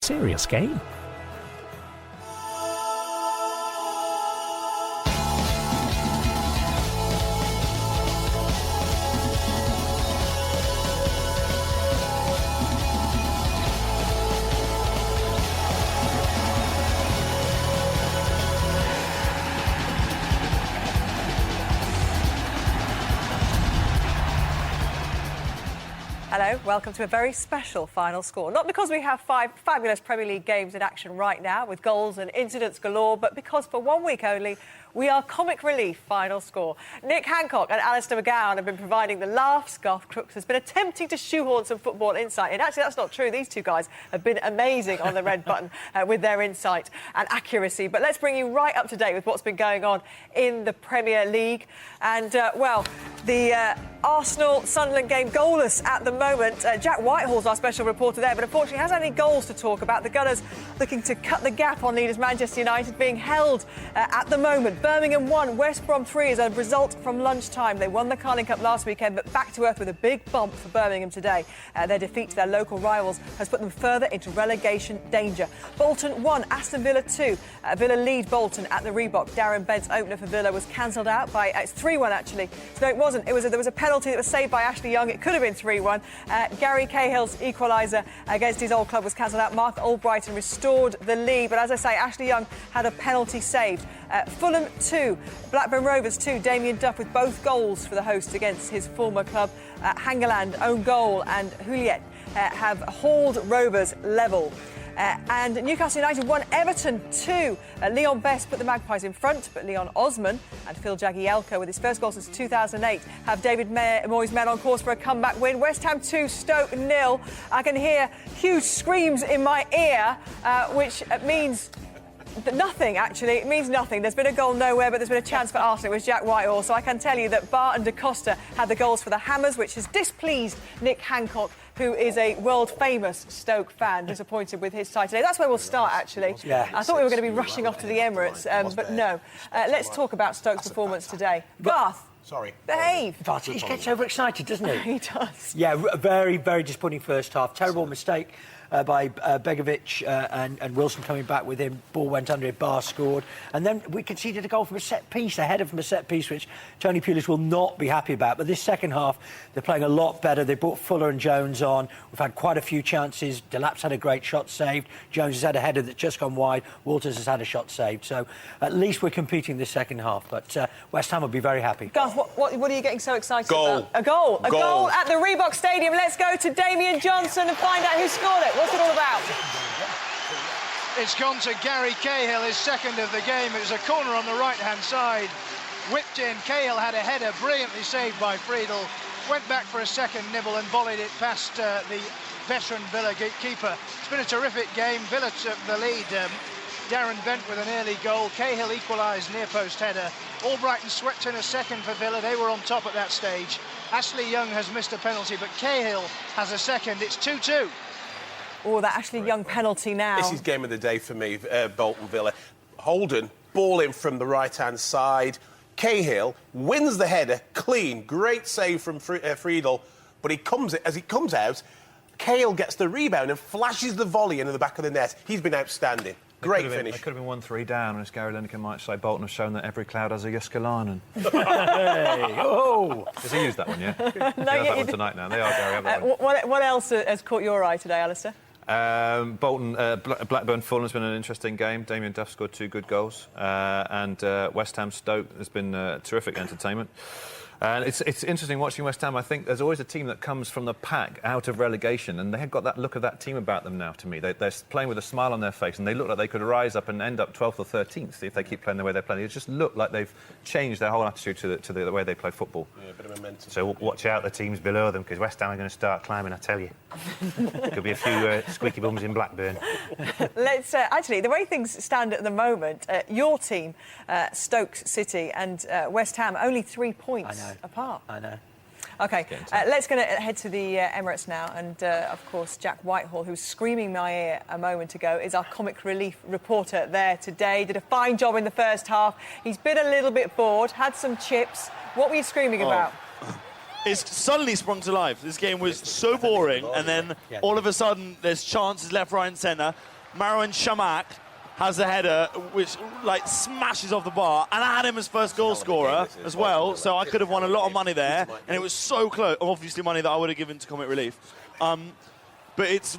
serious game. Hello, welcome to a very special final score. Not because we have 5 fabulous Premier League games in action right now with goals and incidents galore, but because for 1 week only, we are comic relief final score. Nick Hancock and Alistair McGowan have been providing the laughs. Garth Crooks has been attempting to shoehorn some football insight. And actually, that's not true. These two guys have been amazing on the red button with their insight and accuracy. But let's bring you right up to date with what's been going on in the Premier League. And, well, the Arsenal-Sunderland game goalless at the moment. Jack Whitehall's our special reporter there, but unfortunately hasn't any goals to talk about. The Gunners looking to cut the gap on leaders Manchester United, being held at the moment. Birmingham 1, West Brom 3 as a result from lunchtime. They won the Carling Cup last weekend, but back to earth with a big bump for Birmingham today. Their defeat to their local rivals has put them further into relegation danger. Bolton 1, Aston Villa 2. Villa lead Bolton at the Reebok. Darren Bent's opener for Villa was cancelled out by... it's 3-1 actually. No, it wasn't. There was a penalty that was saved by Ashley Young. It could have been 3-1. Gary Cahill's equaliser against his old club was cancelled out. Mark Albrighton restored the lead. But as I say, Ashley Young had a penalty saved. Fulham 2, Blackburn Rovers 2. Damien Duff with both goals for the hosts against his former club. Hangeland, own goal, and Juliet have hauled Rovers level. And Newcastle United 1, Everton 2. Leon Best put the Magpies in front, but Leon Osman and Phil Jagielka, with his first goal since 2008, have David Moyes' men on course for a comeback win. West Ham 2, Stoke 0. I can hear huge screams in my ear, which means... nothing, actually. It means nothing. There's been a goal nowhere, but there's been a chance for Arsenal. It was Jack Whitehall. So I can tell you that Barr and Da Costa had the goals for the Hammers, which has displeased Nick Hancock, who is a world-famous Stoke fan, disappointed with his side today. That's where we'll start, actually. Yeah. I thought we were going to be rushing off to the Emirates, but no. Let's talk about Stoke's performance today. Garth. Sorry. Behave. He gets overexcited, doesn't he? He does. Yeah, very, very disappointing first half. Terrible mistake by Begovic and Wilson coming back with him. Ball went under it, Barr scored. And then we conceded a goal from a set-piece, a header from a set-piece, which Tony Pulis will not be happy about. But this second half, they're playing a lot better. They brought Fuller and Jones on. We've had quite a few chances. Delap's had a great shot saved. Jones has had a header that's just gone wide. Walters has had a shot saved. So at least we're competing this second half. But West Ham will be very happy. Garth, what are you getting so excited Goal. about? A goal. A goal at the Reebok Stadium. Let's go to Damien Johnson and find out who scored it. What's it all about? It's gone to Gary Cahill, his second of the game. It was a corner on the right-hand side. Whipped in. Cahill had a header brilliantly saved by Friedel. Went back for a second nibble and volleyed it past the veteran Villa keeper. It's been a terrific game. Villa took the lead. Darren Bent with an early goal. Cahill equalised near post header. Albrighton swept in a second for Villa. They were on top at that stage. Ashley Young has missed a penalty, but Cahill has a second. It's 2-2. Oh, that Ashley Young penalty now. This is game of the day for me, Bolton Villa. Holden, ball in from the right-hand side. Cahill wins the header, clean, great save from Friedel. But as he comes out, Cahill gets the rebound and flashes the volley into the back of the net. He's been outstanding. Great finish. They could have been 1-3 down, and as Gary Lineker might say, Bolton have shown that every cloud has a Yuskalanen. Hey! Oh! Has he used that one, yeah? No, have that one tonight now. They are, Gary. Have that one. What else has caught your eye today, Alistair? Bolton, Blackburn, Fulham has been an interesting game. Damien Duff scored 2 good goals. And West Ham Stoke has been terrific entertainment. And it's interesting watching West Ham. I think there's always a team that comes from the pack out of relegation, and they have got that look of that team about them now to me. They're playing with a smile on their face, and they look like they could rise up and end up 12th or 13th if they keep playing the way they're playing. They just look like they've changed their whole attitude to the way they play football. Yeah, a bit of momentum. So watch out the teams below them, because West Ham are going to start climbing, I tell you. Could be a few squeaky bums in Blackburn. Let's actually, the way things stand at the moment, your team, Stoke City and West Ham, only 3 points apart. I know. OK, let's go head to the Emirates now. And, of course, Jack Whitehall, who was screaming in my ear a moment ago, is our comic relief reporter there today. Did a fine job in the first half. He's been a little bit bored, had some chips. What were you screaming about? It's suddenly sprung to life. This game was so boring, and then all of a sudden there's chances left, right and centre. Marouane Chamakh has the header, which like smashes off the bar, and I had him as first goal scorer as well, so I could have won a lot of money there, and it was so close. Obviously, money that I would have given to Comic Relief. But it's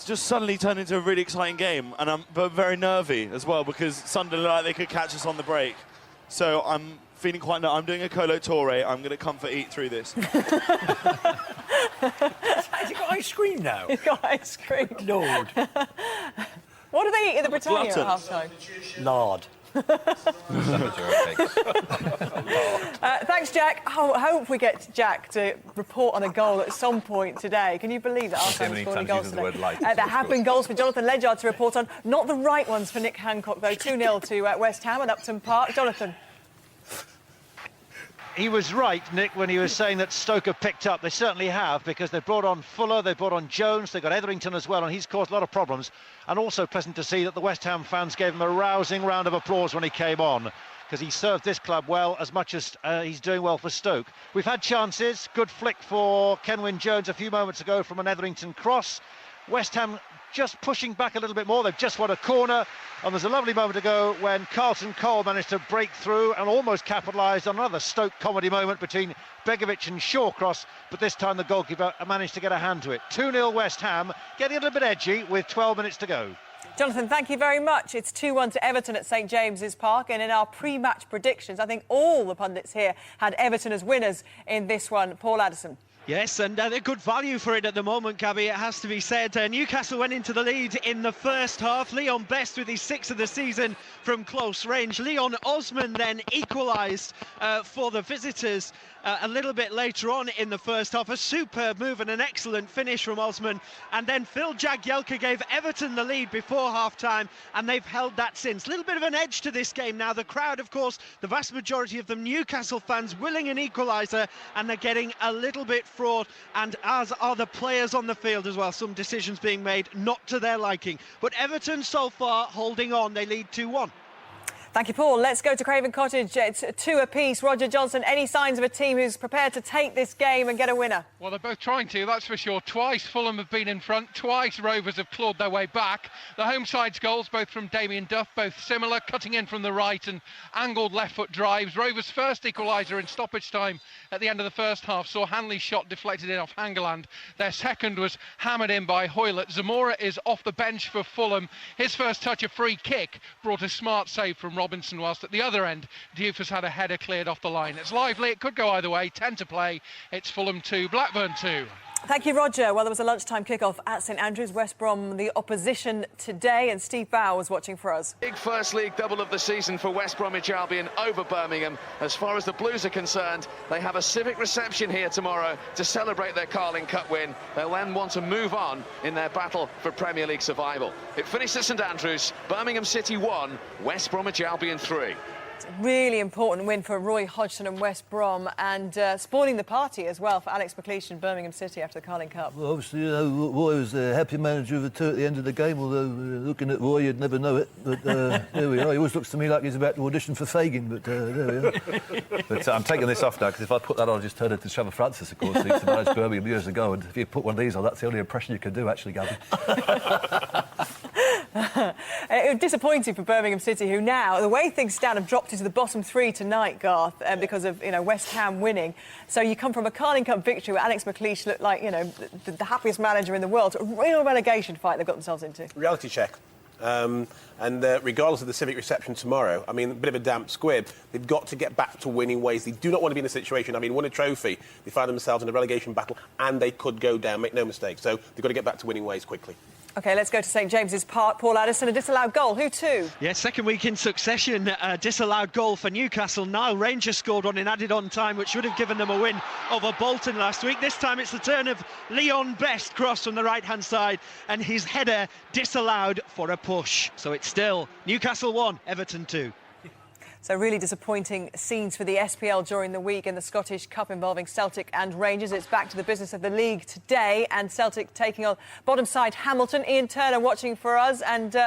just suddenly turned into a really exciting game, and I'm very nervy as well because Sunderland like they could catch us on the break. So I'm feeling quite. I'm doing a Colo Torre. I'm going to comfort eat through this. Has he got ice cream now? He's got ice cream. Lord. What do they eat in the Britannia at Glutton. half-time? Lard. Thanks, Jack. I hope we get Jack to report on a goal at some point today. Can you believe that Arsenal many scored times goals uses the today? word light. There have been goals for Jonathan Ledyard to report on. Not the right ones for Nick Hancock, though. 2-0 to West Ham at Upton Park. Jonathan. He was right, Nick, when he was saying that Stoke have picked up. They certainly have, because they brought on Fuller, they brought on Jones, they got Etherington as well, and he's caused a lot of problems. And also pleasant to see that the West Ham fans gave him a rousing round of applause when he came on, because he served this club well as much as he's doing well for Stoke. We've had chances. Good flick for Kenwyne Jones a few moments ago from an Etherington cross. West Ham just pushing back a little bit more. They've just won a corner, and there's a lovely moment ago when Carlton Cole managed to break through and almost capitalised on another Stoke comedy moment between Begovic and Shawcross, but this time the goalkeeper managed to get a hand to it. 2-0 West Ham, getting a little bit edgy with 12 minutes to go. Jonathan, thank you very much. It's 2-1 to Everton at St James's Park, and in our pre-match predictions, I think all the pundits here had Everton as winners in this one. Paul Addison. Yes, and they're good value for it at the moment, Gabby, it has to be said. Newcastle went into the lead in the first half. Leon Best with his 6th of the season from close range. Leon Osman then equalised for the visitors a little bit later on in the first half. A superb move and an excellent finish from Osman. And then Phil Jagielka gave Everton the lead before half-time, and they've held that since. A little bit of an edge to this game now. The crowd, of course, the vast majority of them Newcastle fans willing an equaliser, and they're getting a little bit fraught, and as are the players on the field as well. Some decisions being made not to their liking. But Everton so far holding on. They lead 2-1. Thank you, Paul. Let's go to Craven Cottage. It's 2 apiece. Roger Johnson, any signs of a team who's prepared to take this game and get a winner? Well, they're both trying to, that's for sure. Twice Fulham have been in front, twice Rovers have clawed their way back. The home side's goals, both from Damien Duff, both similar, cutting in from the right and angled left foot drives. Rovers' first equaliser in stoppage time at the end of the first half saw Hanley's shot deflected in off Hangeland. Their second was hammered in by Hoylett. Zamora is off the bench for Fulham. His first touch, a free kick, brought a smart save from Robinson, whilst at the other end, Diouf has had a header cleared off the line. It's lively, it could go either way. 10 to play. It's Fulham 2, Blackburn 2. Thank you, Roger. Well, there was a lunchtime kick-off at St Andrews. West Brom, the opposition today, and Steve Bow was watching for us. Big first league double of the season for West Bromwich Albion over Birmingham. As far as the Blues are concerned, they have a civic reception here tomorrow to celebrate their Carling Cup win. They'll then want to move on in their battle for Premier League survival. It finished at St Andrews, Birmingham City 1, West Bromwich Albion 3. It's a really important win for Roy Hodgson and West Brom, and spoiling the party as well for Alex McLeish and Birmingham City after the Carling Cup. Well, obviously, Roy was the happy manager of the two at the end of the game, although looking at Roy, you'd never know it. But there we are. He always looks to me like he's about to audition for Fagin, but there we are. But I'm taking this off now, because if I put that on, I just turned into Trevor Francis, of course, who used to manage Birmingham years ago, and if you put one of these on, that's the only impression you can do, actually, Gabby. It was disappointing for Birmingham City, who now, the way things stand, have dropped into the bottom 3 tonight, Garth, because of West Ham winning. So you come from a Carling Cup victory where Alex McLeish looked like the happiest manager in the world, to a real relegation fight they've got themselves into. Reality check. And regardless of the civic reception tomorrow, I mean, a bit of a damp squib, they've got to get back to winning ways. They do not want to be in a situation, won a trophy, they find themselves in a relegation battle, and they could go down, make no mistake. So they've got to get back to winning ways quickly. OK, let's go to St James's Park. Paul Addison, a disallowed goal. Who to? Yeah, second week in succession, disallowed goal for Newcastle. Nile Rangers scored one in added-on time, which would have given them a win over Bolton last week. This time it's the turn of Leon Best, cross from the right-hand side, and his header disallowed for a push. So it's still Newcastle 1, Everton 2. So really disappointing scenes for the SPL during the week in the Scottish Cup involving Celtic and Rangers. It's back to the business of the league today, and Celtic taking on bottom side Hamilton. Ian Turner watching for us, and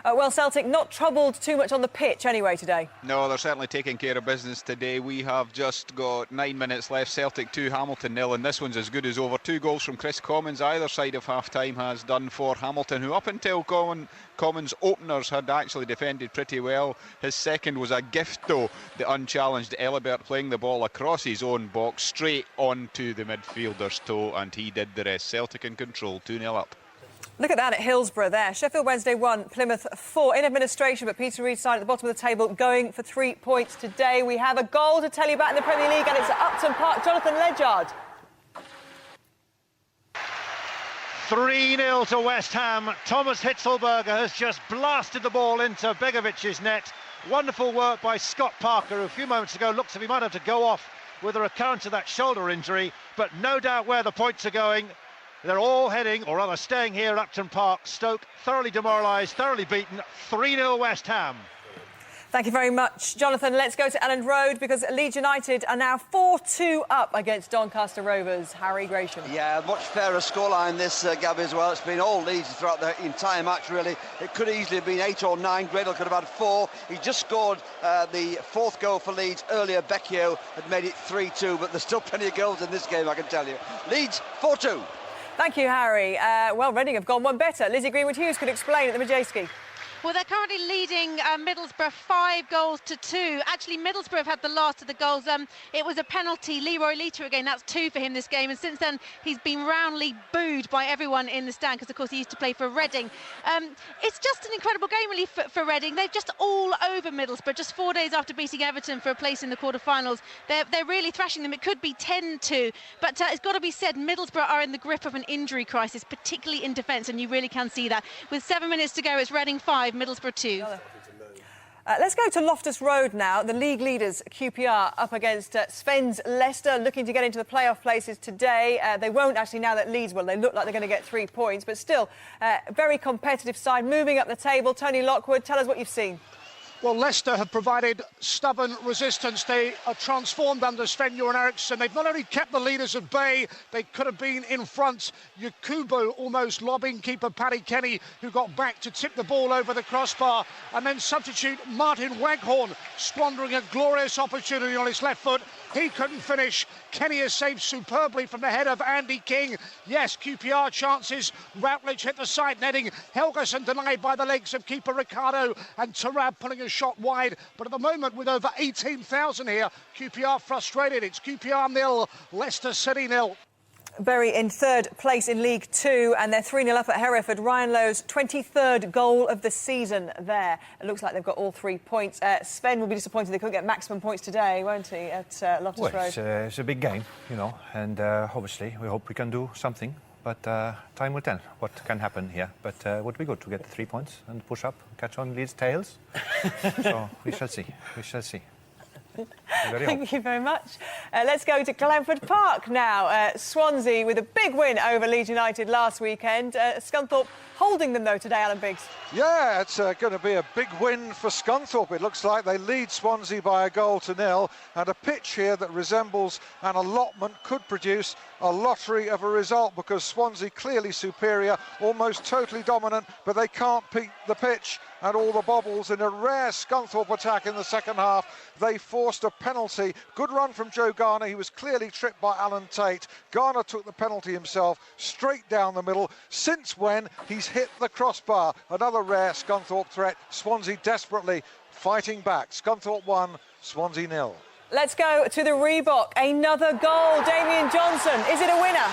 Well, Celtic not troubled too much on the pitch anyway today. No, they're certainly taking care of business today. We have just got 9 minutes left. Celtic 2, Hamilton 0, and this one's as good as over. 2 goals from Chris Commons either side of half-time has done for Hamilton, who up until Commons' openers had actually defended pretty well. His second was a gift, though. The unchallenged Elibert playing the ball across his own box, straight onto the midfielder's toe, and he did the rest. Celtic in control, 2-0 up. Look at that at Hillsborough there. Sheffield Wednesday 1, Plymouth 4 in administration, but Peter Reid's side at the bottom of the table going for 3 points today. We have a goal to tell you about in the Premier League, and it's at Upton Park. Jonathan Ledyard. 3-0 to West Ham. Thomas Hitzlberger has just blasted the ball into Begovic's net. Wonderful work by Scott Parker, who a few moments ago looked as if he might have to go off with a recurrence of that shoulder injury, but no doubt where the points are going. They're all heading, or rather staying here at Upton Park. Stoke thoroughly demoralised, thoroughly beaten. 3-0 West Ham. Thank you very much, Jonathan. Let's go to Elland Road because Leeds United are now 4-2 up against Doncaster Rovers. Harry Gresham. Yeah, much fairer scoreline this, Gabby, as well. It's been all Leeds throughout the entire match, really. It could easily have been 8 or 9. Gradle could have had 4. He just scored the 4th goal for Leeds earlier. Becchio had made it 3-2, but there's still plenty of goals in this game, I can tell you. Leeds 4-2. Thank you, Harry. Well, Reading have gone one better. Lizzie Greenwood-Hughes could explain at the Majeski. Well, they're currently leading Middlesbrough 5 goals to 2. Actually, Middlesbrough have had the last of the goals. It was a penalty. Leroy Lita again, that's 2 for him this game. And since then, he's been roundly booed by everyone in the stand because, of course, he used to play for Reading. It's just an incredible game, really, for Reading. They're just all over Middlesbrough, just 4 days after beating Everton for a place in the quarter-finals. They're really thrashing them. It could be 10-2. But it's got to be said, Middlesbrough are in the grip of an injury crisis, particularly in defence, and you really can see that. With 7 minutes to go, it's Reading 5, Middlesbrough 2. Let's go to Loftus Road now. The league leaders, QPR, up against Sven's Leicester, looking to get into the playoff places today. They won't actually now that Leeds will. They look like they're going to get 3 points, but still, very competitive side, moving up the table. Tony Lockwood, tell us what you've seen. Well, Leicester have provided stubborn resistance. They are transformed under Sven-Göran Eriksson. They've not only kept the leaders at bay, they could have been in front. Yakubu almost lobbing keeper Paddy Kenny, who got back to tip the ball over the crossbar. And then substitute Martin Waghorn, squandering a glorious opportunity on his left foot. He couldn't finish. Kenny has saved superbly from the head of Andy King. Yes, QPR chances. Routledge hit the side netting. Helgason denied by the legs of keeper Ricardo, and Tarab pulling a shot wide. But at the moment, with over 18,000 here, QPR frustrated. It's QPR 0, Leicester City 0. Bury in 3rd place in League 2, and they're 3-0 up at Hereford. Ryan Lowe's 23rd goal of the season there. It looks like they've got all 3 points. Sven will be disappointed they couldn't get maximum points today, won't he, at Loftus Road? It's a big game, you know, and obviously we hope we can do something. But time will tell what can happen here. But it would be good to get the 3 points and push up, catch on Leeds' tails. So we shall see. We shall see. Thank you very much. Let's go to Clattenburg Park now. Swansea with a big win over Leeds United last weekend. Scunthorpe holding them, though, today, Alan Biggs. Yeah, it's going to be a big win for Scunthorpe. It looks like they lead Swansea by 1-0, and a pitch here that resembles an allotment could produce a lottery of a result, because Swansea clearly superior, almost totally dominant, but they can't beat the pitch and all the bobbles. In a rare Scunthorpe attack in the second half, they forced a penalty. Good run from Joe Garner. He was clearly tripped by Alan Tate. Garner took the penalty himself, straight down the middle, since when he's hit the crossbar. Another rare Scunthorpe threat. Swansea desperately fighting back. Scunthorpe 1, Swansea 0. Let's go to the Reebok. Another goal. Damian Johnson. Is it a winner?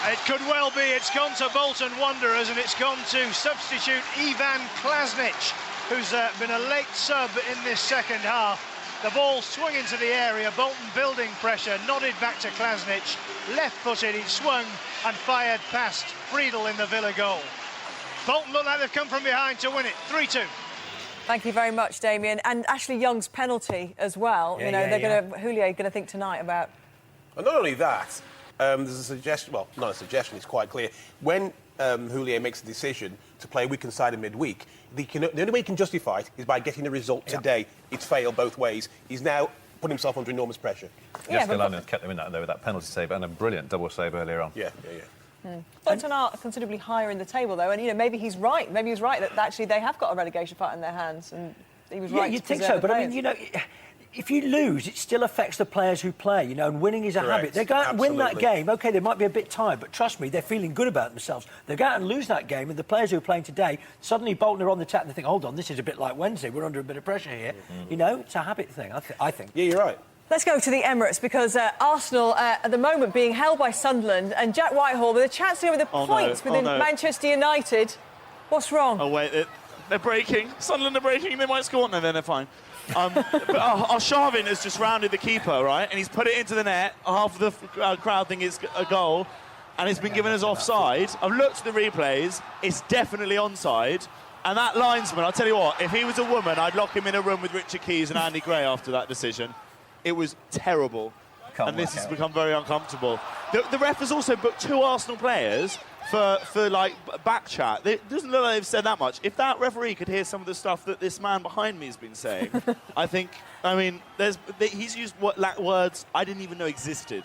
It could well be. It's gone to Bolton Wanderers, and it's gone to substitute Ivan Klasnic, who's been a late sub in this second half. The ball swung into the area. Bolton building pressure, nodded back to Klasnic. Left-footed, he swung and fired past Friedel in the Villa goal. Bolton look like they've come from behind to win it. 3-2. Thank you very much, Damien. And Ashley Young's penalty as well. Houllier going to think tonight about. And not only that, there's a suggestion. Well, not a suggestion. It's quite clear. When Houllier makes a decision to play a weakened side in midweek, the only way he can justify it is by getting the result today. It's failed both ways. He's now put himself under enormous pressure. Yes, London kept him in that, though, with that penalty save and a brilliant double save earlier on. Yeah. Bolton are considerably higher in the table, though, and you know maybe he's right. Maybe he's right that actually they have got a relegation fight in their hands, and he was right. You'd to think preserve so, the but I players. mean, you know, if you lose, it still affects the players who play, you know, and winning is a habit. They go out and win that game, OK, they might be a bit tired, but trust me, they're feeling good about themselves. They go out and lose that game, and the players who are playing today, suddenly Bolton are on the tap and they think, hold on, this is a bit like Wednesday, we're under a bit of pressure here. You know, it's a habit thing, I think. Yeah, you're right. Let's go to the Emirates, because Arsenal, at the moment, being held by Sunderland, and Jack Whitehall with a chance to go with the points within Manchester United. What's wrong? Oh, wait, they're breaking. Sunderland are breaking, they might score. No, then they're fine. But Arshavin has just rounded the keeper, right? And he's put it into the net. Half of the crowd think it's a goal, and it's been given as offside. I've looked at the replays. It's definitely onside. And that linesman, I'll tell you what, if he was a woman, I'd lock him in a room with Richard Keys and Andy Gray after that decision. It was terrible, and this has become very uncomfortable. The ref has also booked 2 Arsenal players for like back chat. It doesn't look like they've said that much. If that referee could hear some of the stuff that this man behind me has been saying, I mean, he's used words I didn't even know existed.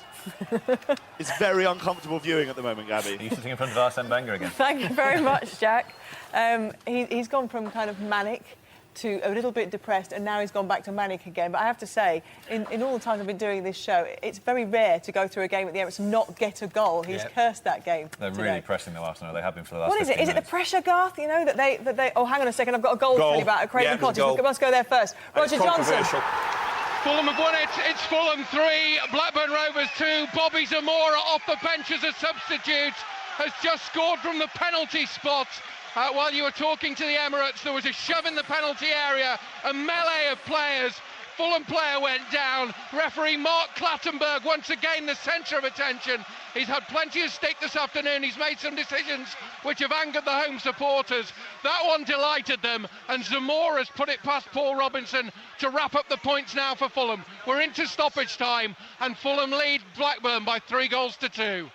It's very uncomfortable viewing at the moment, Gabby. Are you sitting in front of Arsene Wenger again? Thank you very much, Jack. He's gone from kind of manic to a little bit depressed, and now he's gone back to manic again. But I have to say, in all the time I've been doing this show, it's very rare to go through a game at the Emirates and not get a goal. He's cursed that game. They're today. really pressing the Arsenal. They have been for the last. What is it? Is it the pressure, Garth? You know that they? Oh, hang on a second. I've got a goal to tell you about. Craven Cottage. We must go there first. Roger Johnson. Fulham have won it. It's Fulham 3, Blackburn Rovers 2. Bobby Zamora off the bench as a substitute has just scored from the penalty spot. While you were talking to the Emirates, there was a shove in the penalty area, a melee of players. Fulham player went down. Referee Mark Clattenburg, once again the centre of attention. He's had plenty of stick this afternoon. He's made some decisions which have angered the home supporters. That one delighted them, and Zamora's put it past Paul Robinson to wrap up the points now for Fulham. We're into stoppage time, and Fulham lead Blackburn by 3-2.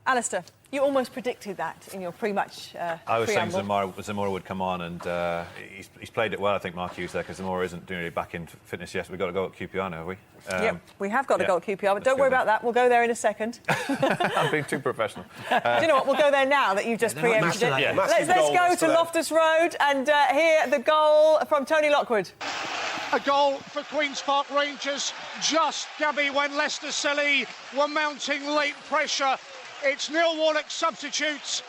Alistair, you almost predicted that in your pre-match I was saying preamble. Zamora would come on, and he's played it well, I think, Mark Hughes, there, because Zamora isn't doing really back in fitness yet. We've got to go at QPR now, have we? Yep, we have got to go at QPR, but don't worry about that. We'll go there in a second. I'm being too professional. Do you know what? We'll go there now that you've just preempted it. Yeah. Let's go to Loftus Road and hear the goal from Tony Lockwood. A goal for Queen's Park Rangers, just, Gabby, when Leicester City were mounting late pressure. It's Neil Warnock substitutes.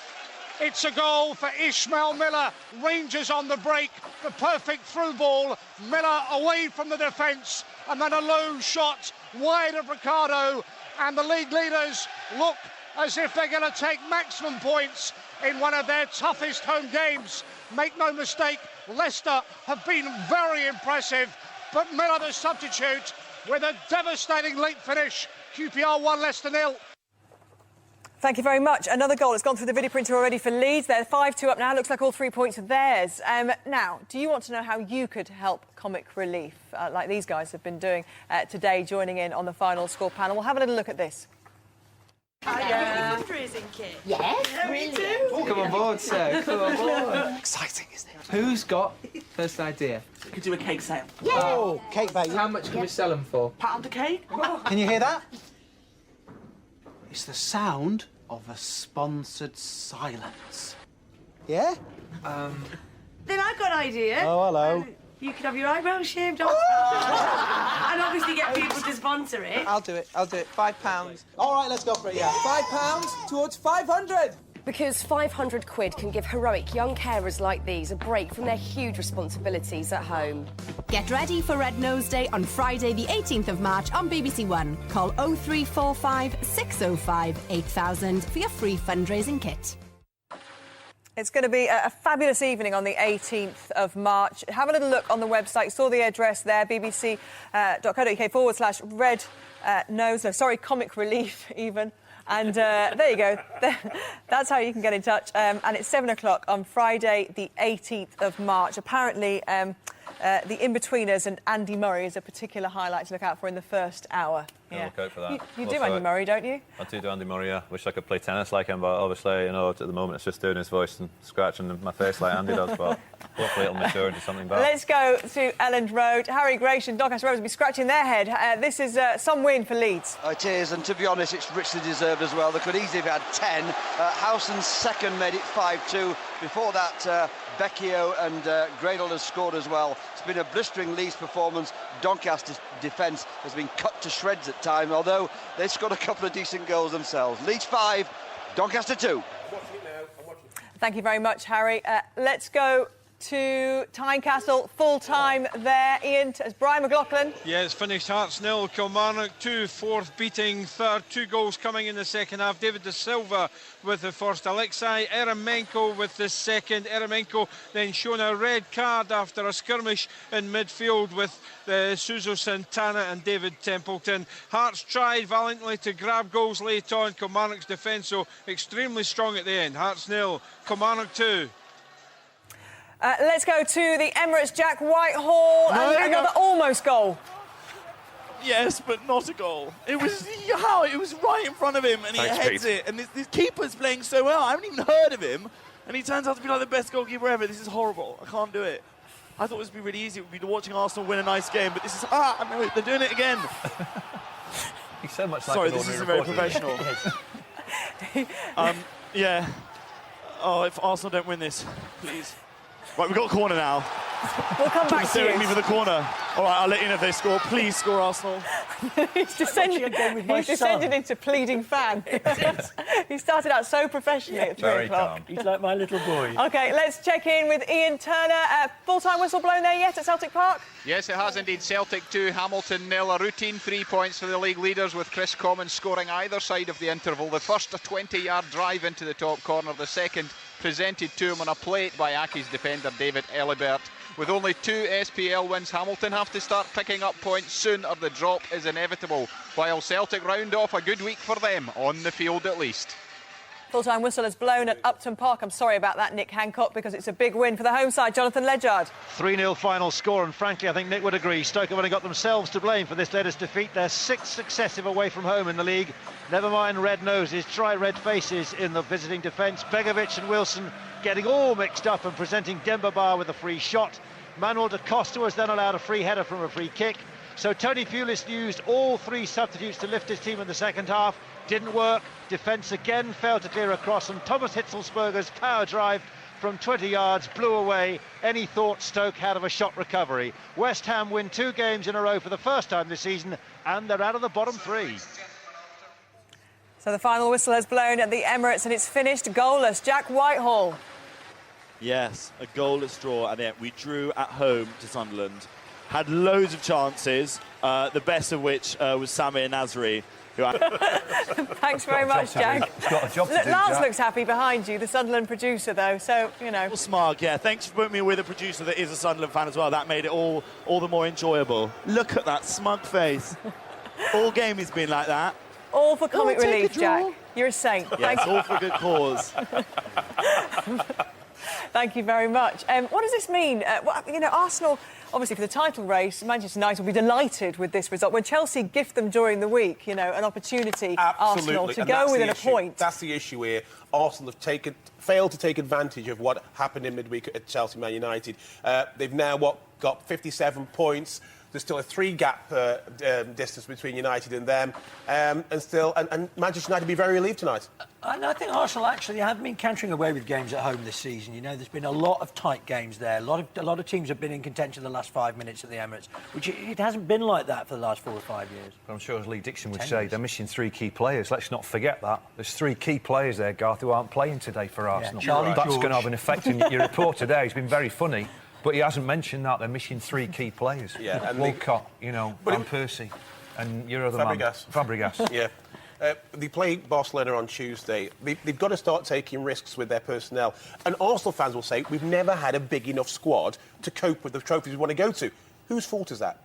It's a goal for Ishmael Miller. Rangers on the break. The perfect through ball. Miller away from the defence. And then a low shot wide of Ricardo. And the league leaders look as if they're going to take maximum points in one of their toughest home games. Make no mistake, Leicester have been very impressive. But Miller, the substitute, with a devastating late finish. QPR 1, Leicester 0. Thank you very much. Another goal. It's gone through the video printer already for Leeds. They're 5-2 up now. Looks like all 3 points are theirs. Now, do you want to know how you could help Comic Relief, like these guys have been doing today, joining in on the final score panel? We'll have a little look at this. Hiya. Fundraising kit? Yes, brilliant. Come on board, sir. Come on board. Exciting, isn't it? Who's got first idea? We could do a cake sale. Oh, cake bake. How much can we sell them for? £1 a cake. Can you hear that? It's the sound of a sponsored silence. Yeah? Then I've got an idea. Oh, hello. You could have your eyebrows shaved off. And obviously get people to sponsor it. I'll do it. £5. All right, let's go for it, yeah. £5 towards 500. Because 500 quid can give heroic young carers like these a break from their huge responsibilities at home. Get ready for Red Nose Day on Friday the 18th of March on BBC One. Call 0345 605 8000 for your free fundraising kit. It's going to be a fabulous evening on the 18th of March. Have a little look on the website. Saw the address there, bbc.co.uk/red nose. No, sorry, Comic Relief even. And there you go. That's how you can get in touch. And it's 7 o'clock on Friday, the 18th of March. Apparently, the In-Betweeners and Andy Murray is a particular highlight to look out for in the first hour. Yeah, look out for that. You do Andy Murray, don't you? I do Andy Murray, yeah. Wish I could play tennis like him, but obviously, you know, at the moment it's just doing his voice and scratching my face like Andy does, but... Hopefully it'll mature into something better. Let's go to Elland Road. Harry Grace and Doncaster Rovers will be scratching their head. This is some win for Leeds. It is, and to be honest, it's richly deserved as well. They could easily have had 10. Howson's second made it 5-2. Before that, Vecchio and Gradle has scored as well. It's been a blistering Leeds performance. Doncaster's defence has been cut to shreds at times, although they've scored a couple of decent goals themselves. Leeds 5, Doncaster 2. Thank you very much, Harry. Let's go to Tynecastle, full-time there. Ian, it's Brian McLaughlin. Yeah, it's finished Hearts 0, Kilmarnock 2, fourth beating third. 2 goals coming in the second half. David Da Silva with the first. Alexei Eremenko with the second. Eremenko then shown a red card after a skirmish in midfield with Suso Santana and David Templeton. Hearts tried valiantly to grab goals late on. Kilmarnock's defence so extremely strong at the end. Hearts 0, Kilmarnock 2. Let's go to the Emirates, Jack Whitehall, and another almost goal. Yes, but not a goal. It was it was right in front of him, and he heads it. And this keeper's playing so well. I haven't even heard of him, and he turns out to be like the best goalkeeper ever. This is horrible. I can't do it. I thought this would be really easy. It would be watching Arsenal win a nice game, but this is no, they're doing it again. He's so much like. Sorry, this isn't very professional. Yeah. Oh, if Arsenal don't win this, please. Right, we've got a corner now. We'll come back to you. Me for the corner. All right, I'll let you know if they score. Please score, Arsenal. He's descended into pleading fan. He started out so professionally at 3 o'clock. He's like my little boy. OK, let's check in with Ian Turner. Full-time whistle blown there yet at Celtic Park? Yes, it has indeed. Celtic 2, Hamilton 0. A routine 3 points for the league leaders, with Chris Commons scoring either side of the interval. The first, a 20-yard drive into the top corner. The second, presented to him on a plate by Aki's defender David Elibert. With only 2 SPL wins, Hamilton have to start picking up points soon, or the drop is inevitable, while Celtic round off a good week for them, on the field at least. Full-time whistle is blown at Upton Park. I'm sorry about that, Nick Hancock, because it's a big win for the home side. Jonathan Ledyard. 3-0 final score, and frankly, I think Nick would agree. Stoke have only got themselves to blame for this latest defeat. Their 6th successive away from home in the league. Never mind red noses, try red faces in the visiting defence. Begovic and Wilson getting all mixed up and presenting Demba Ba with a free shot. Manuel da Costa was then allowed a free header from a free kick. So Tony Pulis used all 3 substitutes to lift his team in the second half. Didn't work. Defence again failed to clear across, and Thomas Hitzelsberger's power drive from 20 yards blew away any thought Stoke had of a shot recovery. West Ham win 2 games in a row for the first time this season, and they're out of the bottom 3. So the final whistle has blown at the Emirates, and it's finished goalless. Jack Whitehall. Yes, a goalless draw, and yet we drew at home to Sunderland. Had loads of chances, the best of which was Samir Nasri. Thanks very much, Jack. He's got a job to do, Lance Jack. looks happy behind you, the Sunderland producer, though, so, you know. Smart, yeah. Thanks for putting me with a producer that is a Sunderland fan as well. That made it all the more enjoyable. Look at that smug face. All game he's been like that. All for comic relief, Jack. You're a saint. Yes, all for good cause. Thank you very much. What does this mean? You know, Arsenal, obviously for the title race, Manchester United will be delighted with this result. When Chelsea gift them during the week, you know, an opportunity, Arsenal, to go within a point. That's the issue here. Arsenal have failed to take advantage of what happened in midweek at Chelsea Man United. They've now got 57 points. There's still a 3-gap distance between United and them, and Manchester United will be very relieved tonight. And I think Arsenal actually have been cantering away with games at home this season. You know, there's been a lot of tight games there. A lot of teams have been in contention the last 5 minutes at the Emirates, which it hasn't been like that for the last 4 or 5 years. I'm sure, as Lee Dixon would say, they're missing 3 key players. Let's not forget that. There's 3 key players there, Garth, who aren't playing today for Arsenal. Yeah, That's going to have an effect. And your reporter there, he's been very funny. But he hasn't mentioned that they're missing 3 key players. Yeah, and Walcott, Van Persie, and your other Fabregas. man, Yeah. They play Barcelona on Tuesday. They've got to start taking risks with their personnel. And Arsenal fans will say, we've never had a big enough squad to cope with the trophies we want to go to. Whose fault is that?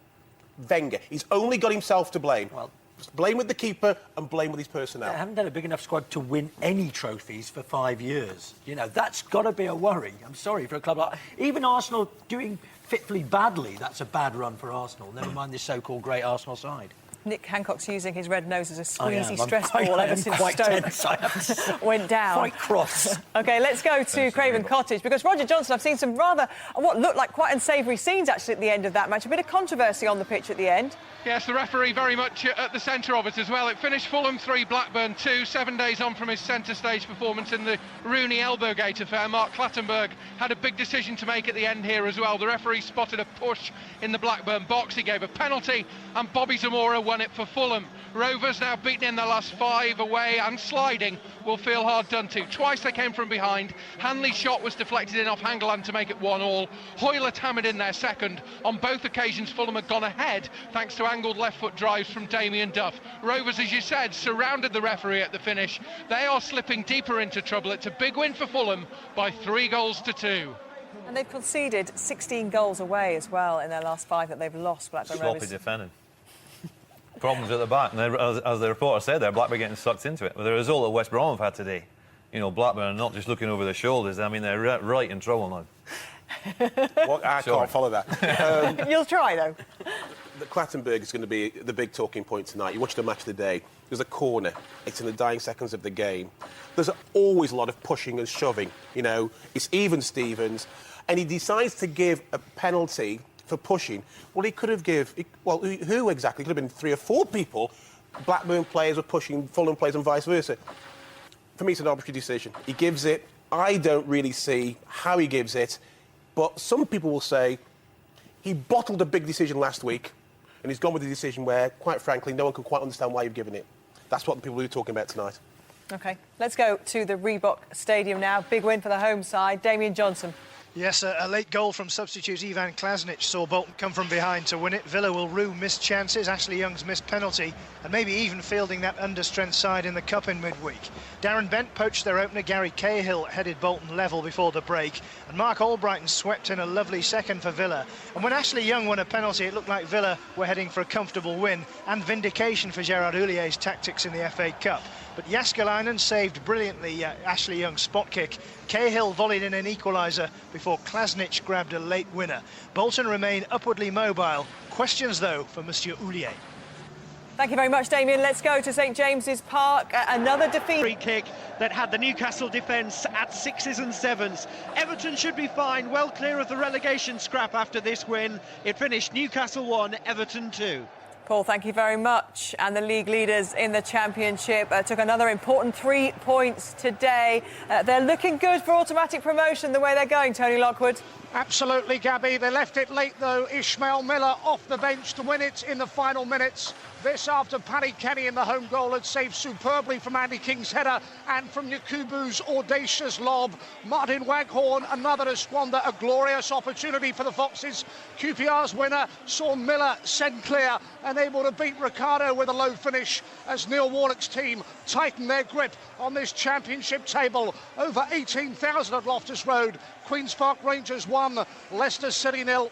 Wenger. He's only got himself to blame. Well, blame with the keeper and blame with his personnel. They haven't had a big enough squad to win any trophies for 5 years. You know, that's got to be a worry. I'm sorry for a club like... Even Arsenal doing fitfully badly, that's a bad run for Arsenal. Never mind this so-called great Arsenal side. Nick Hancock's using his red nose as a squeezy stress ball ever since Stoke went down. Quite cross. OK, let's go to Craven Cottage, because Roger Johnson, I've seen some rather, what looked like quite unsavoury scenes, actually, at the end of that match. A bit of controversy on the pitch at the end. Yes, the referee very much at the centre of it as well. It finished Fulham 3, Blackburn 2, 7 days on from his centre stage performance in the Rooney elbow gate affair. Mark Clattenburg had a big decision to make at the end here as well. The referee spotted a push in the Blackburn box. He gave a penalty, and Bobby Zamora won it for Fulham. Rovers, now beaten in their last 5 away and sliding, will feel hard done to. Twice they came from behind. Hanley's shot was deflected in off Hangeland to make it 1-1. Hoylett hammered in their second. On both occasions, Fulham had gone ahead thanks to angled left foot drives from Damien Duff. Rovers, as you said, surrounded the referee at the finish. They are slipping deeper into trouble. It's a big win for Fulham by 3-2. And they've conceded 16 goals away as well in their last 5 that they've lost, Blackburn Sloppy Rovers. defending. Problems at the back, and as the reporter said there, Blackburn getting sucked into it. With the result that West Brom have had today, you know, Blackburn are not just looking over their shoulders. I mean, they're right in trouble now. Well, I can't follow that. You'll try, though. The Clattenburg is going to be the big talking point tonight. You watch the match of the day. There's a corner. It's in the dying seconds of the game. There's always a lot of pushing and shoving. You know, it's even Stevens, and he decides to give a penalty for pushing. Well, he could have who exactly? It could have been 3 or 4 people. Blackburn players were pushing Fulham players and vice versa. For me, it's an arbitrary decision. He gives it. I don't really see how he gives it, but some people will say he bottled a big decision last week, and he's gone with a decision where, quite frankly, no one can quite understand why you've given it. That's what the people are talking about tonight. OK, let's go to the Reebok Stadium now. Big win for the home side. Damien Johnson. Yes, a late goal from substitute Ivan Klasnic saw Bolton come from behind to win it. Villa will rue missed chances, Ashley Young's missed penalty, and maybe even fielding that understrength side in the Cup in midweek. Darren Bent poached their opener. Gary Cahill headed Bolton level before the break, and Mark Albrighton swept in a lovely second for Villa. And when Ashley Young won a penalty, it looked like Villa were heading for a comfortable win and vindication for Gerard Houlier's tactics in the FA Cup. But Jaskalainen saved brilliantly Ashley Young's spot kick. Cahill volleyed in an equaliser before Klasnic grabbed a late winner. Bolton remain upwardly mobile. Questions, though, for Monsieur Houllier. Thank you very much, Damien. Let's go to St James's Park. Another defeat. Free kick that had the Newcastle defence at 6s and 7s. Everton should be fine, well clear of the relegation scrap after this win. It finished Newcastle 1, Everton 2. Paul, thank you very much. And the league leaders in the Championship took another important 3 points today. They're looking good for automatic promotion the way they're going, Tony Lockwood. Absolutely, Gabby. They left it late, though. Ishmael Miller off the bench to win it in the final minutes. This after Paddy Kenny in the home goal had saved superbly from Andy King's header and from Yakubu's audacious lob. Martin Waghorn, another to squander a glorious opportunity for the Foxes. QPR's winner saw Miller send clear and able to beat Ricardo with a low finish as Neil Warnock's team tighten their grip on this Championship table. Over 18,000 at Loftus Road. Queen's Park Rangers 1, Leicester City 0.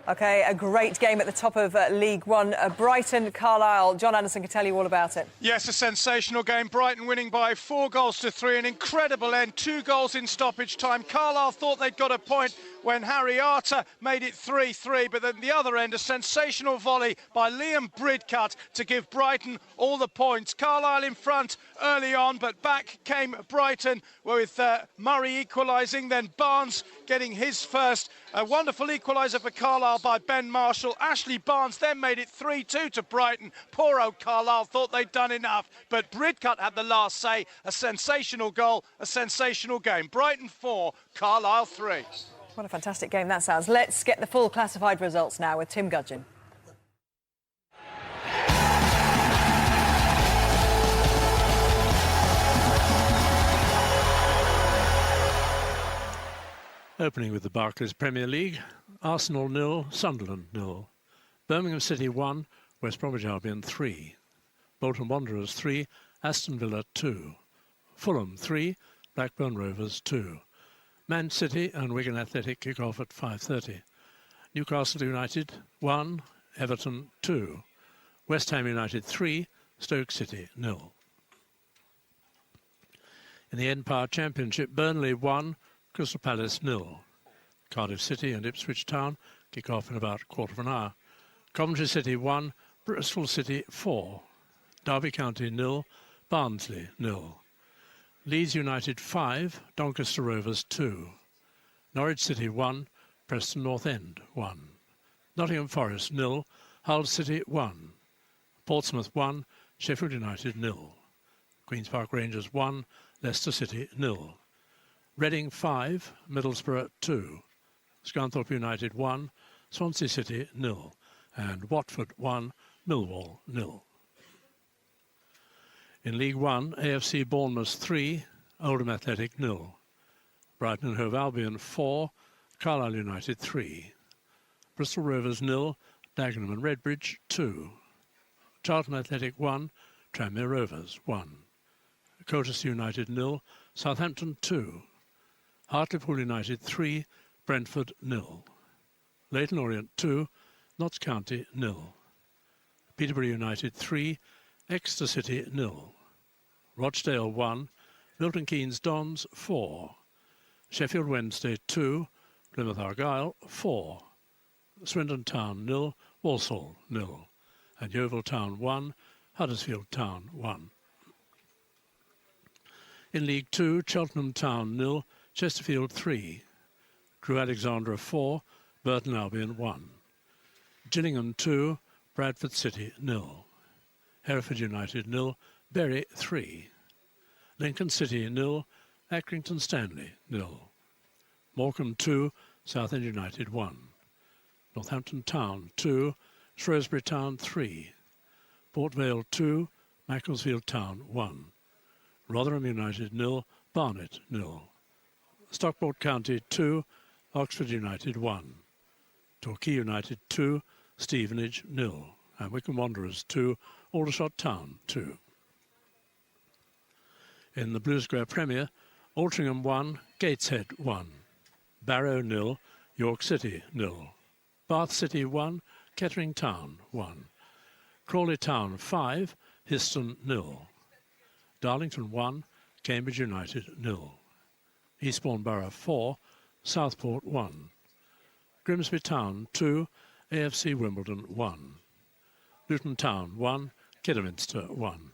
OK, a great game at the top of League One. Brighton, Carlisle. John Anderson can tell you all about it. Yes, a sensational game. Brighton winning by 4-3. An incredible end. 2 goals in stoppage time. Carlisle thought they'd got a point when Harry Arter made it 3-3. But then the other end, a sensational volley by Liam Bridcut to give Brighton all the points. Carlisle in front early on, but back came Brighton with Murray equalising. Then Barnes getting his first. A wonderful equaliser for Carlisle by Ben Marshall. Ashley Barnes then made it 3-2 to Brighton. Poor old Carlisle thought they'd done enough, but Bridcut had the last say. A sensational goal, a sensational game. Brighton 4, Carlisle 3. What a fantastic game that sounds. Let's get the full classified results now with Tim Gudgin. Opening with the Barclays Premier League, Arsenal 0, Sunderland 0. Birmingham City 1, West Bromwich Albion 3. Bolton Wanderers 3, Aston Villa 2. Fulham 3, Blackburn Rovers 2. Man City and Wigan Athletic kick off at 5:30. Newcastle United 1, Everton 2. West Ham United 3, Stoke City 0. In the Empire Championship, Burnley 1, Crystal Palace 0. Cardiff City and Ipswich Town kick off in about a quarter of an hour. Coventry City 1, Bristol City 4. Derby County 0, Barnsley 0. Leeds United 5, Doncaster Rovers 2. Norwich City 1, Preston North End 1. Nottingham Forest 0, Hull City 1. Portsmouth 1, Sheffield United 0. Queen's Park Rangers 1, Leicester City 0. Reading 5, Middlesbrough 2. Scunthorpe United 1, Swansea City 0. And Watford 1, Millwall 0. In League One, AFC Bournemouth 3, Oldham Athletic 0. Brighton and Hove Albion 4, Carlisle United 3. Bristol Rovers 0, Dagenham and Redbridge 2. Charlton Athletic 1, Tranmere Rovers 1. Colchester United 0, Southampton 2. Hartlepool United 3, Brentford 0. Leyton Orient 2, Notts County 0. Peterborough United 3, Exeter City 0. Rochdale 1, Milton Keynes Dons 4. Sheffield Wednesday 2, Plymouth Argyle 4. Swindon Town 0, Walsall 0. And Yeovil Town 1, Huddersfield Town 1. In League 2, Cheltenham Town 0, Chesterfield 3. Crewe Alexandra 4, Burton Albion 1. Gillingham 2, Bradford City 0. Hereford United 0, Bury 3. Lincoln City 0, Accrington Stanley 0. Morecambe 2, Southend United 1. Northampton Town 2, Shrewsbury Town 3. Port Vale 2, Macclesfield Town 1. Rotherham United 0, Barnet 0. Stockport County 2, Oxford United 1. Torquay United 2, Stevenage 0. And Wycombe Wanderers 2, Aldershot Town 2. In the Blue Square Premier, Altrincham 1, Gateshead 1. Barrow 0, York City 0. Bath City 1, Kettering Town 1. Crawley Town 5, Histon 0. Darlington 1, Cambridge United 0. Eastbourne Borough 4, Southport 1. Grimsby Town 2, AFC Wimbledon 1. Luton Town 1, Kidderminster 1.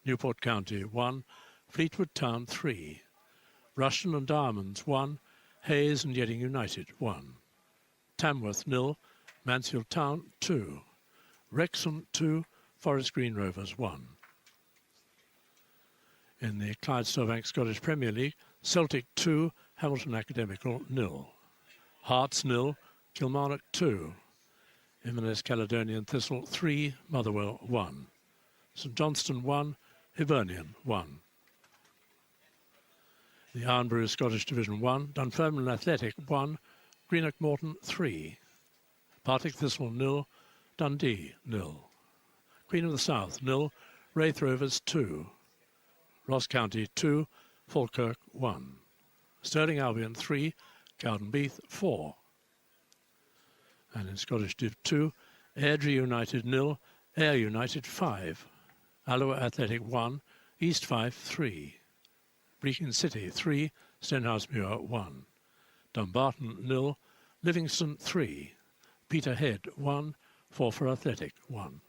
Newport County 1, Fleetwood Town 3. Rushden and Diamonds 1, Hayes and Yeading United 1. Tamworth 0, Mansfield Town 2. Wrexham 2, Forest Green Rovers 1. In the Clydesdale Scottish Premier League, Celtic 2, Hamilton Academical 0. Hearts 0, Kilmarnock 2. Inverness Caledonian Thistle 3, Motherwell 1. St Johnstone 1, Hibernian 1. The Ironbrew Scottish Division 1, Dunfermline Athletic 1, Greenock Morton 3. Partick Thistle 0, Dundee 0. Queen of the South 0, Wraith Rovers 2. Ross County 2, Falkirk 1. Stirling Albion 3, Cowdenbeath 4. And in Scottish Div 2, Airdrie United 0, Ayr United 5. Alloa Athletic 1, East Fife 3. Brechin City 3, Stenhousemuir 1. Dumbarton 0, Livingston 3. Peterhead 1, Forfar Athletic 1.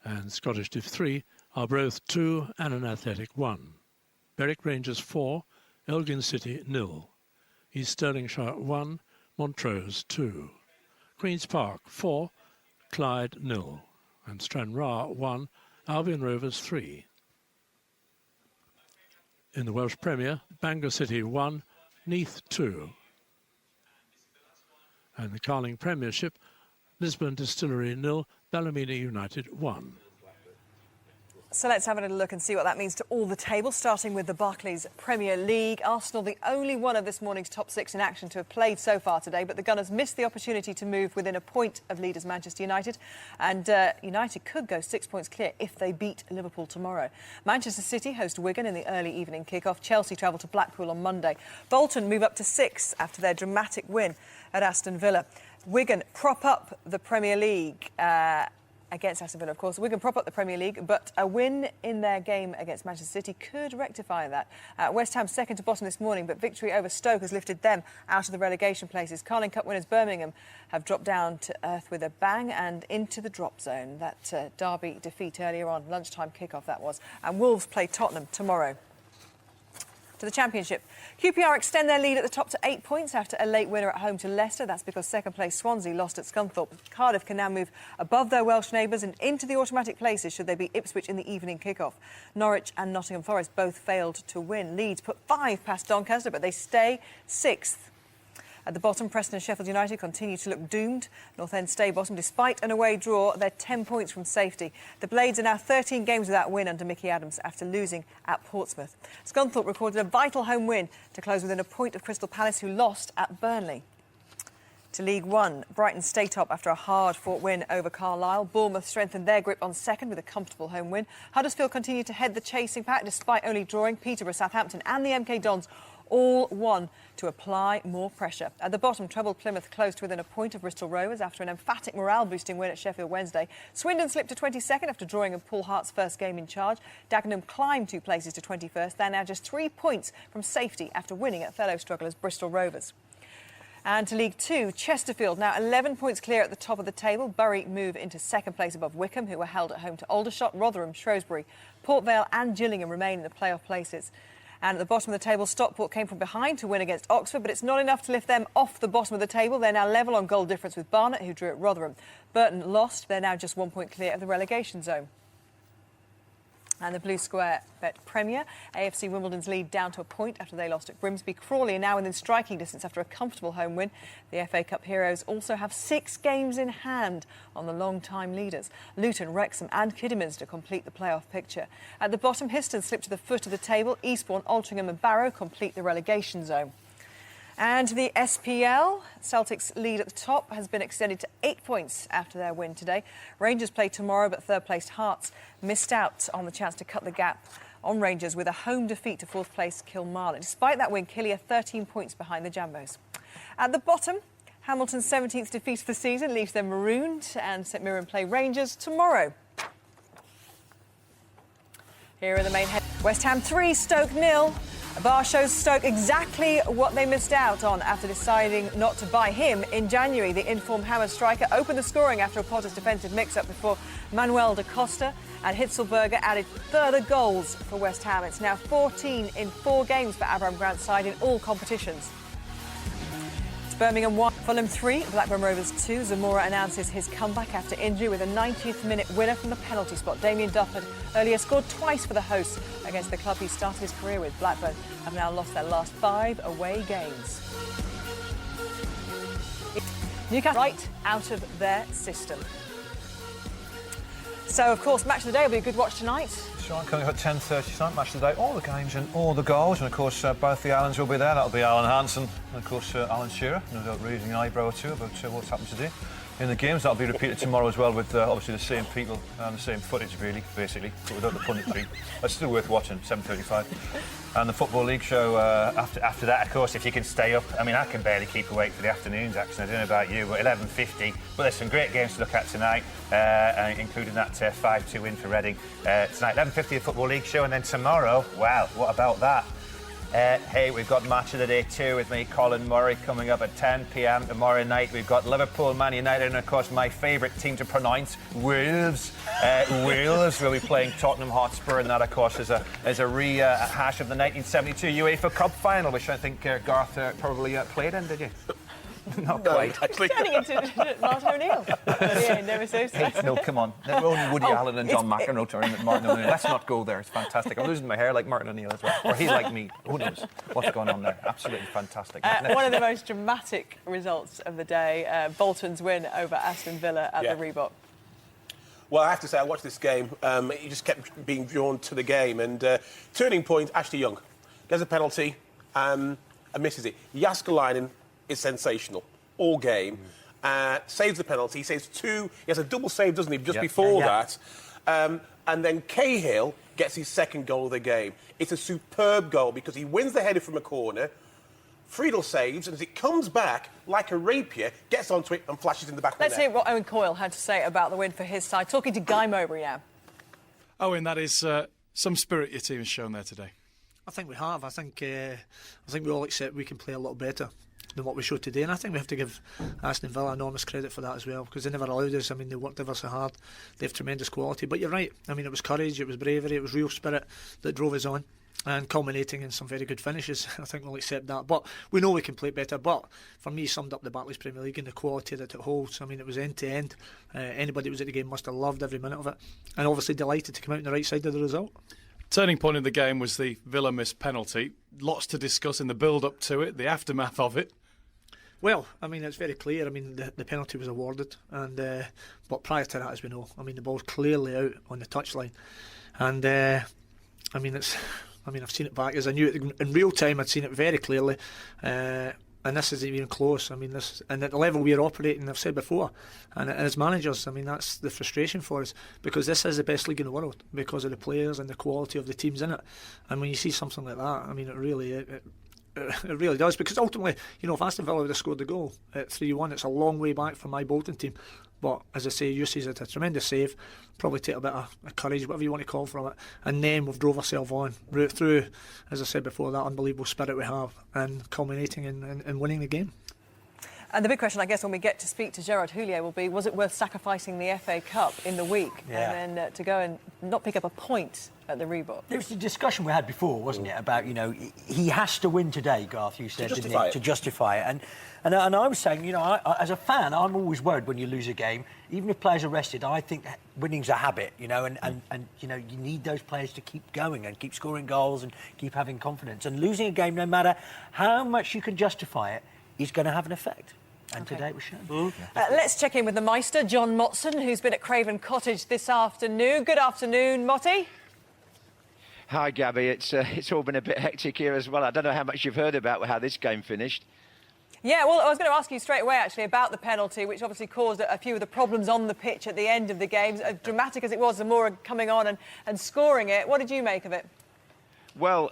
And Scottish Div 3, Arbroath 2, Annan Athletic 1. Berwick Rangers 4, Elgin City 0. East Stirlingshire 1, Montrose 2. Queen's Park 4, Clyde 0. And Stranraer 1, Albion Rovers 3. In the Welsh Premier, Bangor City 1, Neath 2. And the Carling Premiership, Lisburn Distillery 0, Ballymena United 1. So let's have a little look and see what that means to all the tables, starting with the Barclays Premier League. Arsenal, the only one of this morning's top six in action to have played so far today, but the Gunners missed the opportunity to move within a point of leaders Manchester United, and United could go 6 points clear if they beat Liverpool tomorrow. Manchester City host Wigan in the early evening kick-off. Chelsea travel to Blackpool on Monday. Bolton move up to 6 after their dramatic win at Aston Villa. Wigan prop up the Premier League against Aston Villa, of course. Wigan prop up the Premier League, but a win in their game against Manchester City could rectify that. West Ham second to bottom this morning, but victory over Stoke has lifted them out of the relegation places. Carling Cup winners Birmingham have dropped down to earth with a bang and into the drop zone. That Derby defeat earlier on, lunchtime kickoff that was. And Wolves play Tottenham tomorrow. To the Championship. QPR extend their lead at the top to 8 points after a late winner at home to Leicester. That's because second-place Swansea lost at Scunthorpe. Cardiff can now move above their Welsh neighbours and into the automatic places should they beat Ipswich in the evening kick-off. Norwich and Nottingham Forest both failed to win. Leeds put 5 past Doncaster, but they stay 6th. At the bottom, Preston and Sheffield United continue to look doomed. North End stay bottom. Despite an away draw, they're 10 points from safety. The Blades are now 13 games without win under Mickey Adams after losing at Portsmouth. Scunthorpe recorded a vital home win to close within a point of Crystal Palace, who lost at Burnley. To League One, Brighton stay top after a hard-fought win over Carlisle. Bournemouth strengthened their grip on second with a comfortable home win. Huddersfield continued to head the chasing pack despite only drawing. Peterborough, Southampton and the MK Dons all won to apply more pressure. At the bottom, troubled Plymouth closed within a point of Bristol Rovers after an emphatic morale-boosting win at Sheffield Wednesday. Swindon slipped to 22nd after drawing in Paul Hart's first game in charge. Dagenham climbed 2 places to 21st. They're now just 3 points from safety after winning at fellow strugglers Bristol Rovers. And to League Two, Chesterfield now 11 points clear at the top of the table. Bury move into second place above Wickham, who were held at home to Aldershot. Rotherham, Shrewsbury, Port Vale and Gillingham remain in the playoff places. And at the bottom of the table, Stockport came from behind to win against Oxford, but it's not enough to lift them off the bottom of the table. They're now level on goal difference with Barnet, who drew at Rotherham. Burton lost. They're now just 1 point clear of the relegation zone. And the Blue Square bet Premier. AFC Wimbledon's lead down to a point after they lost at Grimsby. Crawley are now within striking distance after a comfortable home win. The FA Cup heroes also have 6 games in hand on the long-time leaders. Luton, Wrexham and Kidderminster complete the playoff picture. At the bottom, Histon slipped to the foot of the table. Eastbourne, Altrincham and Barrow complete the relegation zone. And the SPL, Celtic's lead at the top has been extended to 8 points after their win today. Rangers play tomorrow, but third-placed Hearts missed out on the chance to cut the gap on Rangers with a home defeat to fourth-place Kilmarnock. Despite that win, Killie are 13 points behind the Jambos. At the bottom, Hamilton's 17th defeat of the season leaves them marooned, and St Mirren play Rangers tomorrow. Here are the main headlines. West Ham 3, Stoke 0. Bar shows Stoke exactly what they missed out on after deciding not to buy him in January. The informed Hammer striker opened the scoring after a Potter's defensive mix-up before Manuel da Costa and Hitzelberger added further goals for West Ham. It's now 14 in 4 games for Avram Grant's side in all competitions. Birmingham 1, Fulham 3, Blackburn Rovers 2. Zamora announces his comeback after injury with a 90th minute winner from the penalty spot. Damien Duff had earlier scored twice for the hosts against the club he started his career with. Blackburn have now lost their last 5 away games. Newcastle right out of their system. So, of course, Match of the Day will be a good watch tonight. Sean coming up at 10:30 tonight, Match of the Day. All the games and all the goals. And, of course, both the Allens will be there. That'll be Alan Hansen and, of course, Alan Shearer. No doubt raising an eyebrow or two about what's happened today in the games. That'll be repeated tomorrow as well with, obviously, the same people and the same footage, really, basically, but without the punditry. It's still worth watching, 7:35. And the Football League show after that, of course, if you can stay up. I mean, I can barely keep awake for the afternoons, actually. I don't know about you, but 11:50. But there's some great games to look at tonight, including that 5-2 win for Reading. Tonight, 11:50, the Football League show. And then tomorrow, wow, what about that? Hey, we've got Match of the Day 2 with me, Colin Murray, coming up at 10 p.m. tomorrow night. We've got Liverpool, Man United, and of course my favourite team to pronounce, Wolves. Wolves will be playing Tottenham Hotspur, and that, of course, is a rehash of the 1972 UEFA Cup final, which I think Garth probably played in, did you? Not quite. Actually. Turning into Martin O'Neill. Yeah, never so sad. No, come on. Only Woody Allen and John McEnroe turning at Martin O'Neill. Let's not go there. It's fantastic. I'm losing my hair like Martin O'Neill as well. Or he's like me. Who knows what's going on there? Absolutely fantastic. One of the most dramatic results of the day, Bolton's win over Aston Villa at the Reebok. Well, I have to say, I watched this game. He just kept being drawn to the game. And turning point, Ashley Young gets a penalty and misses it. Jaskalainen is sensational all game. Saves the penalty. He saves 2. He has a double save, doesn't he, just before that. And then Cahill gets his second goal of the game. It's a superb goal because he wins the header from a corner, Friedel saves, and as it comes back, like a rapier, gets onto it and flashes in the back of the net. Let's hear what Owen Coyle had to say about the win for his side. Talking to Guy Mowbray now. Owen, that is some spirit your team has shown there today. I think we have. I think we all accept we can play a little better than what we showed today, and I think we have to give Aston Villa enormous credit for that as well, because they never allowed us. I mean, they worked ever so hard. They have tremendous quality. But you're right. I mean, it was courage, it was bravery, it was real spirit that drove us on, and culminating in some very good finishes. I think we'll accept that. But we know we can play better. But for me, summed up the Barclays Premier League and the quality that it holds. I mean, it was end to end. Anybody who was at the game must have loved every minute of it, and obviously delighted to come out on the right side of the result. Turning point in the game was the Villa missed penalty. Lots to discuss in the build-up to it, the aftermath of it. Well, I mean, it's very clear. I mean, the penalty was awarded, and but prior to that, as we know, I mean, the ball's clearly out on the touchline, and I mean, I've seen it back as I knew it in real time. I'd seen it very clearly, and this isn't even close. I mean, this, and at the level we're operating, I've said before, and as managers, I mean, that's the frustration for us, because this is the best league in the world because of the players and the quality of the teams in it. And when you see something like that, I mean, it really does, because ultimately, you know, if Aston Villa would have scored the goal at 3-1, it's a long way back from my Bolton team. But as I say, Yussi's had a tremendous save, probably take a bit of courage, whatever you want to call from it, and then we've drove ourselves on right through, as I said before, that unbelievable spirit we have, and culminating in winning the game. And the big question, I guess, when we get to speak to Gerard Houllier will be, was it worth sacrificing the FA Cup in the week and then to go and not pick up a point at the Reebok? There was the discussion we had before, wasn't it, about, you know, he has to win today, Garth, you said, didn't he, to justify it. And I was saying, you know, I, as a fan, I'm always worried when you lose a game, even if players are rested. I think that winning's a habit, you know, and you know, you need those players to keep going and keep scoring goals and keep having confidence. And losing a game, no matter how much you can justify it, is going to have an effect. And today it was shown. Let's check in with the Meister, John Motson, who's been at Craven Cottage this afternoon. Good afternoon, Motty. Hi, Gabby. It's all been a bit hectic here as well. I don't know how much you've heard about how this game finished. Yeah, well, I was going to ask you straight away, actually, about the penalty, which obviously caused a few of the problems on the pitch at the end of the game. As dramatic as it was, Zamora coming on and scoring it. What did you make of it? Well,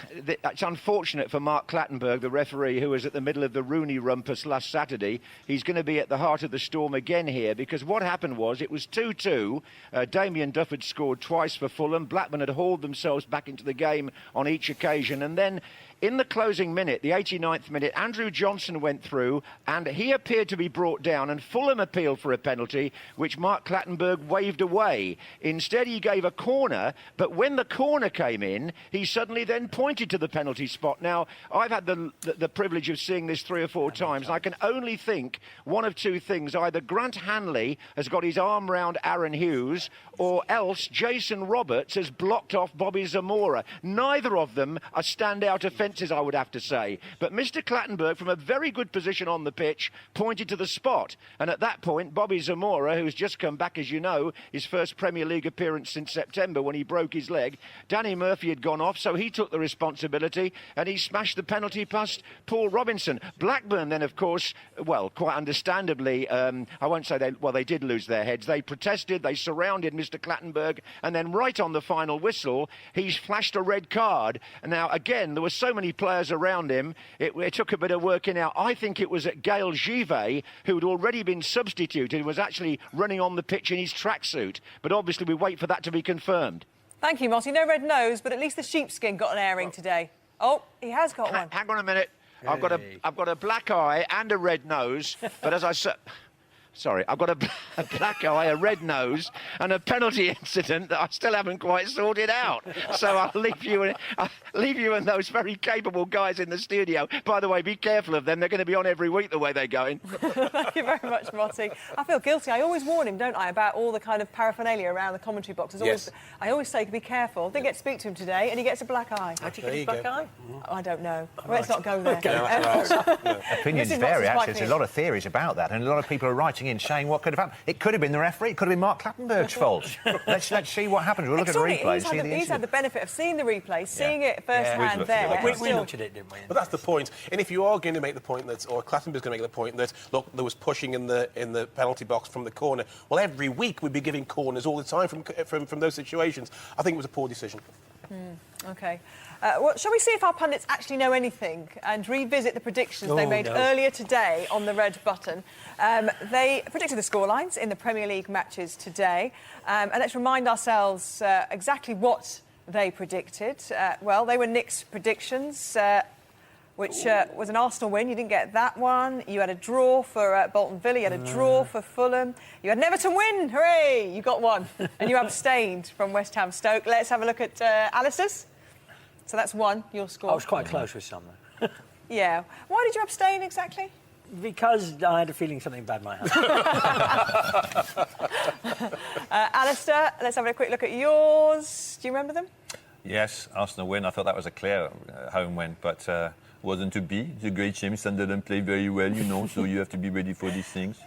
it's unfortunate for Mark Clattenburg, the referee, who was at the middle of the Rooney rumpus last Saturday. He's going to be at the heart of the storm again here, because what happened was it was 2-2. Damien Duff had scored twice for Fulham. Blackburn had hauled themselves back into the game on each occasion. And then in the closing minute, the 89th minute, Andrew Johnson went through and he appeared to be brought down, and Fulham appealed for a penalty, which Mark Clattenburg waved away. Instead, he gave a corner, but when the corner came in, he suddenly then pointed to the penalty spot. Now, I've had the privilege of seeing this 3 or 4 times, and I can only think one of two things. Either Grant Hanley has got his arm round Aaron Hughes, or else Jason Roberts has blocked off Bobby Zamora. Neither of them are standout offences, I would have to say. But Mr. Clattenburg, from a very good position on the pitch, pointed to the spot. And at that point, Bobby Zamora, who's just come back, as you know, his first Premier League appearance since September when he broke his leg, Danny Murphy had gone off, so he took the responsibility and he smashed the penalty past Paul Robinson. Blackburn then, of course, well, quite understandably, I won't say they did lose their heads. They protested, they surrounded Mr. Clattenburg, and then right on the final whistle, he's flashed a red card. And now, again, there were so many players around him, it took a bit of working out. I think it was Gaël Givet, who had already been substituted, was actually running on the pitch in his tracksuit. But obviously, we wait for that to be confirmed. Thank you, Motty. No red nose, but at least the sheepskin got an airing today. Oh, he has got one. Hang on a minute. Hey. I've got a black eye and a red nose, but as I said... Sorry, I've got a black eye, a red nose, and a penalty incident that I still haven't quite sorted out. So I'll leave you and those very capable guys in the studio. By the way, be careful of them. They're going to be on every week the way they're going. Thank you very much, Motty. I feel guilty. I always warn him, don't I, about all the kind of paraphernalia around the commentary box. Yes. I always say, be careful. Didn't get to speak to him today, and he gets a black eye. How do you get his black eye? Oh, I don't know. Let's not go there. Opinions vary, actually. There's a lot of theories about that, and a lot of people are writing in saying what could have happened. It could have been the referee. It could have been Mark Clattenburg's fault. Let's see what happens. We'll look at the replay. He's had the benefit of seeing the replay, seeing it firsthand there. We looked at it, didn't we? But that's the point. And if you are going to make the point that, or Clattenburg's going to make the point that, look, there was pushing in the penalty box from the corner. Well, every week we'd be giving corners all the time from those situations. I think it was a poor decision. OK. Shall we see if our pundits actually know anything and revisit the predictions they made earlier today on the red button? They predicted the scorelines in the Premier League matches today. And let's remind ourselves exactly what they predicted. Well, they were Nick's predictions, which was an Arsenal win. You didn't get that one. You had a draw for Bolton Villa. You had a draw for Fulham. You had an Everton win. Hooray! You got one. And you abstained from West Ham Stoke. Let's have a look at Alistair's. So that's one, your score. I was quite close with some, though. Yeah. Why did you abstain exactly? Because I had a feeling something bad might happen. Alistair, let's have a quick look at yours. Do you remember them? Yes, Arsenal win. I thought that was a clear home win, but wasn't to be. It's a great shame. Sunderland played very well, you know, so you have to be ready for these things.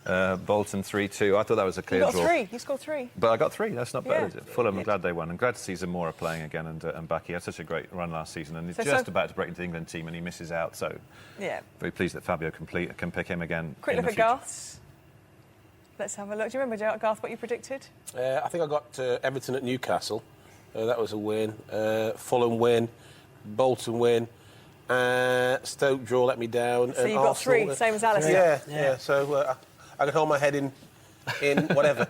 Bolton 3-2. I thought that was a clear draw. You got three. You scored three. But I got three. That's not bad, is it? Fulham, I'm glad they won. I'm glad to see Zamora playing again and back. He had such a great run last season, and he's just about to break into the England team, and he misses out. So, very pleased that Fabio can pick him again. Quick look at Garth's. Let's have a look. Do you remember, Garth, what you predicted? I think I got Everton at Newcastle. That was a win. Fulham win. Bolton win. Stoke draw let me down. So you got three, same as Alistair. Yeah. So I can hold my head in whatever.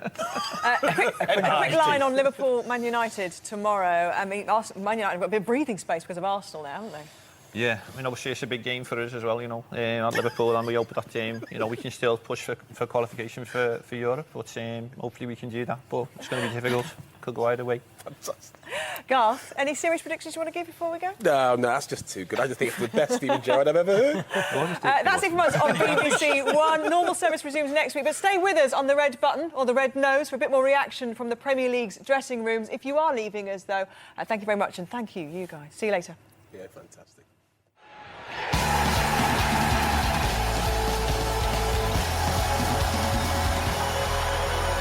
A quick line on Liverpool, Man United tomorrow. I mean, Man United have got a bit of breathing space because of Arsenal now, haven't they? Yeah, I mean, obviously it's a big game for us as well, you know, at Liverpool, and we hope that, you know, we can still push for qualification for Europe, but hopefully we can do that, but it's going to be difficult. Could go either way. Fantastic. Garth, any serious predictions you want to give before we go? No, that's just too good. I just think it's the best Steven Gerrard I've ever heard. That's it from us on BBC One. Normal service resumes next week, but stay with us on the red button or the red nose for a bit more reaction from the Premier League's dressing rooms. If you are leaving us, though, thank you very much, and thank you guys. See you later. Yeah, fantastic.